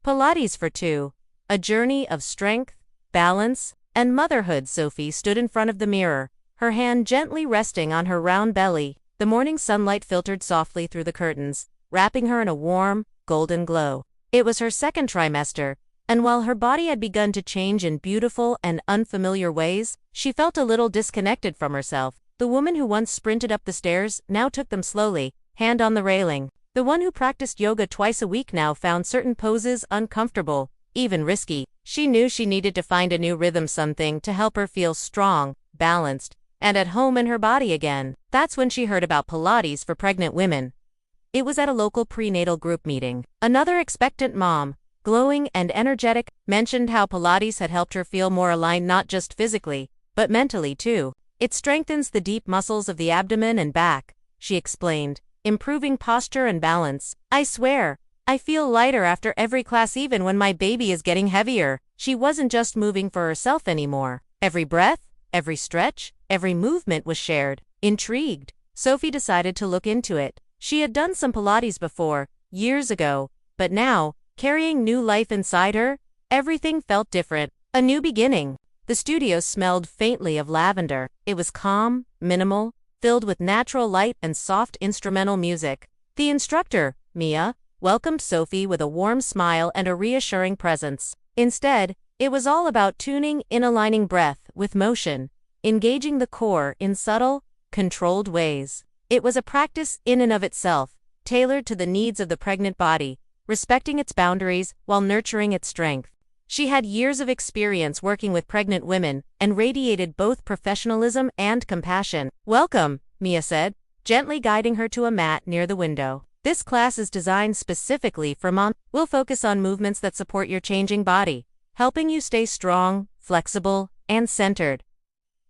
Pilates for two. A journey of strength, balance, and motherhood. Sophie stood in front of the mirror, her hand gently resting on her round belly. The morning sunlight filtered softly through the curtains, wrapping her in a warm, golden glow. It was her second trimester, and while her body had begun to change in beautiful and unfamiliar ways, she felt a little disconnected from herself. The woman who once sprinted up the stairs now took them slowly, hand on the railing. The one who practiced yoga twice a week now found certain poses uncomfortable, even risky. She knew she needed to find a new rhythm, something to help her feel strong, balanced, and at home in her body again. That's when she heard about Pilates for pregnant women. It was at a local prenatal group meeting. Another expectant mom, glowing and energetic, mentioned how Pilates had helped her feel more aligned not just physically, but mentally too. It strengthens the deep muscles of the abdomen and back, she explained, improving posture and balance. I swear, I feel lighter after every class, even when my baby is getting heavier. She wasn't just moving for herself anymore. Every breath, every stretch, every movement was shared. Intrigued, Sophie decided to look into it. She had done some Pilates before, years ago, but now, carrying new life inside her, everything felt different. A new beginning. The studio smelled faintly of lavender. It was calm, minimal, filled with natural light and soft instrumental music. The instructor, Mia, welcomed Sophie with a warm smile and a reassuring presence. Instead, it was all about tuning in, aligning breath with motion, engaging the core in subtle, controlled ways. It was a practice in and of itself, tailored to the needs of the pregnant body, respecting its boundaries while nurturing its strength. She had years of experience working with pregnant women and radiated both professionalism and compassion. Welcome, Mia said, gently guiding her to a mat near the window. This class is designed specifically for moms. We'll focus on movements that support your changing body, helping you stay strong, flexible, and centered.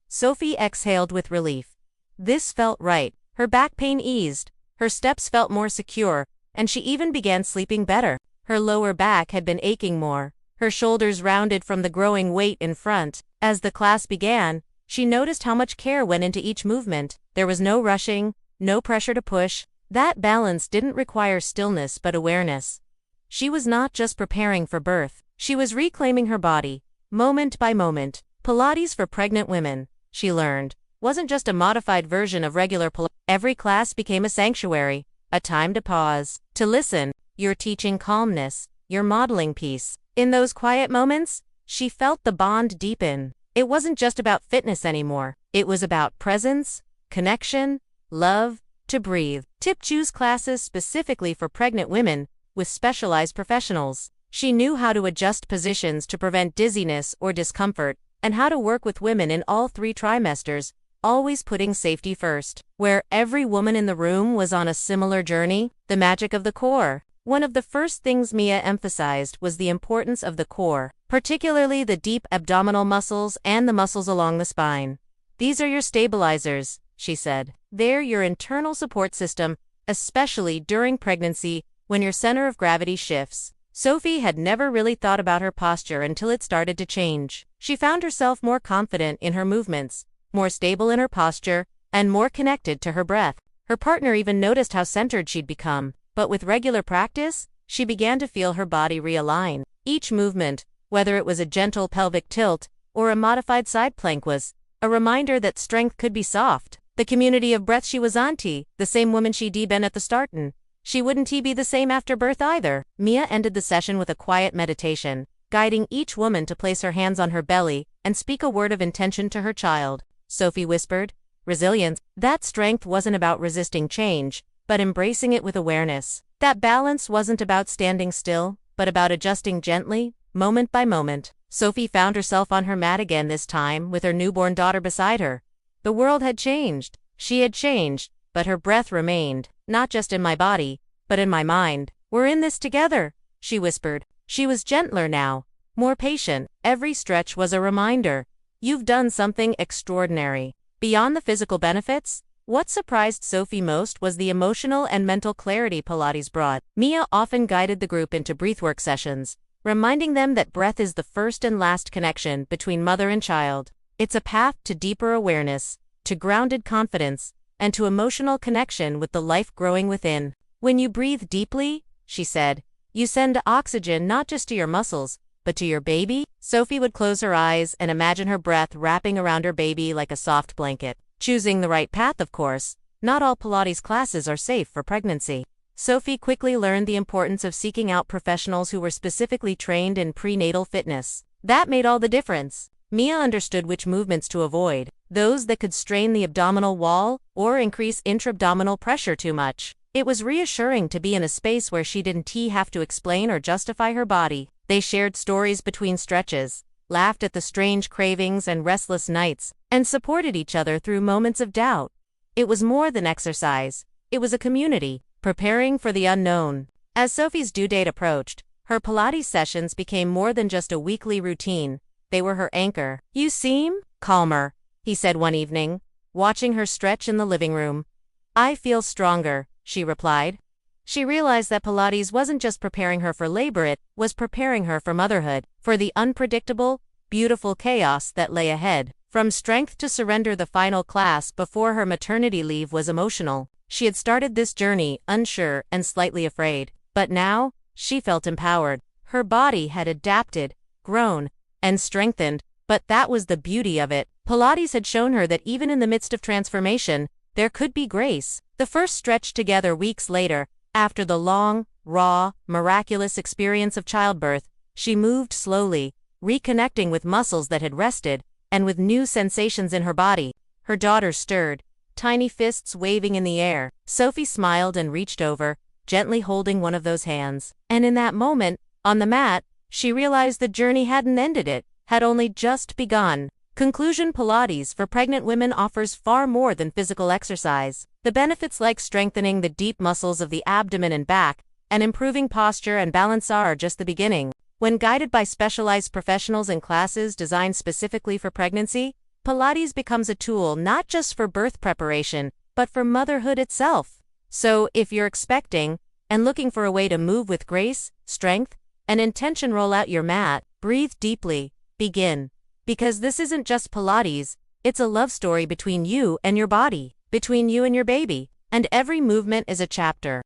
Sophie exhaled with relief. This felt right. Her back pain eased, her steps felt more secure, and she even began sleeping better. Her lower back had been aching more, her shoulders rounded from the growing weight in front. As the class began, she noticed how much care went into each movement. There was no rushing, no pressure to push. That balance didn't require stillness but awareness. She was not just preparing for birth, she was reclaiming her body, moment by moment. Pilates for pregnant women, she learned, wasn't just a modified version of regular Pilates. Every class became a sanctuary, a time to pause, to listen. You're teaching calmness, you're modeling peace. In those quiet moments, she felt the bond deepen. It wasn't just about fitness anymore, it was about presence, connection, love. To breathe. Tip: choose classes specifically for pregnant women, with specialized professionals. She knew how to adjust positions to prevent dizziness or discomfort, and how to work with women in all 3 trimesters, always putting safety first. Where every woman in the room was on a similar journey, the magic of the core. One of the first things Mia emphasized was the importance of the core, particularly the deep abdominal muscles and the muscles along the spine. These are your stabilizers, she said. They're your internal support system, especially during pregnancy, when your center of gravity shifts. Sophie had never really thought about her posture until it started to change. She found herself more confident in her movements, more stable in her posture, and more connected to her breath. Her partner even noticed how centered she'd become. But with regular practice, she began to feel her body realign. Each movement, whether it was a gentle pelvic tilt or a modified side plank, was a reminder that strength could be soft. The community of breath she was the same woman she'd been at the start, and she wouldn't be the same after birth either. Mia ended the session with a quiet meditation, guiding each woman to place her hands on her belly and speak a word of intention to her child. Sophie whispered, resilience. That strength wasn't about resisting change, but embracing it with awareness. That balance wasn't about standing still, but about adjusting gently, moment by moment. Sophie found herself on her mat again, this time with her newborn daughter beside her. The world had changed. She had changed, but her breath remained, not just in my body, but in my mind. We're in this together, she whispered. She was gentler now, more patient. Every stretch was a reminder. You've done something extraordinary. Beyond the physical benefits, what surprised Sophie most was the emotional and mental clarity Pilates brought. Mia often guided the group into breathwork sessions, reminding them that breath is the first and last connection between mother and child. It's a path to deeper awareness, to grounded confidence, and to emotional connection with the life growing within. When you breathe deeply, she said, You send oxygen not just to your muscles, but to your baby? Sophie would close her eyes and imagine her breath wrapping around her baby like a soft blanket. Choosing the right path, of course. Not all Pilates classes are safe for pregnancy. Sophie quickly learned the importance of seeking out professionals who were specifically trained in prenatal fitness. That made all the difference. Mia understood which movements to avoid, those that could strain the abdominal wall or increase intra-abdominal pressure too much. It was reassuring to be in a space where she didn't have to explain or justify her body. They shared stories between stretches, laughed at the strange cravings and restless nights, and supported each other through moments of doubt. It was more than exercise. It was a community, preparing for the unknown. As Sophie's due date approached, her Pilates sessions became more than just a weekly routine. They were her anchor. "You seem calmer," he said one evening, watching her stretch in the living room. "I feel stronger," she replied. She realized that Pilates wasn't just preparing her for labor, it was preparing her for motherhood, for the unpredictable, beautiful chaos that lay ahead. From strength to surrender, the final class before her maternity leave was emotional. She had started this journey unsure and slightly afraid, but now, she felt empowered. Her body had adapted, grown, and strengthened, but that was the beauty of it. Pilates had shown her that even in the midst of transformation, there could be grace. The first stretch together weeks later, after the long, raw, miraculous experience of childbirth, she moved slowly, reconnecting with muscles that had rested, and with new sensations in her body. Her daughter stirred, tiny fists waving in the air. Sophie smiled and reached over, gently holding one of those hands. And in that moment, on the mat, she realized the journey hadn't ended, it had only just begun. Conclusion: Pilates for pregnant women offers far more than physical exercise. The benefits, like strengthening the deep muscles of the abdomen and back, and improving posture and balance, are just the beginning. When guided by specialized professionals in classes designed specifically for pregnancy, Pilates becomes a tool not just for birth preparation, but for motherhood itself. So, if you're expecting and looking for a way to move with grace, strength, and intention, roll out your mat, breathe deeply, begin. Because this isn't just Pilates, it's a love story between you and your body, between you and your baby, and every movement is a chapter.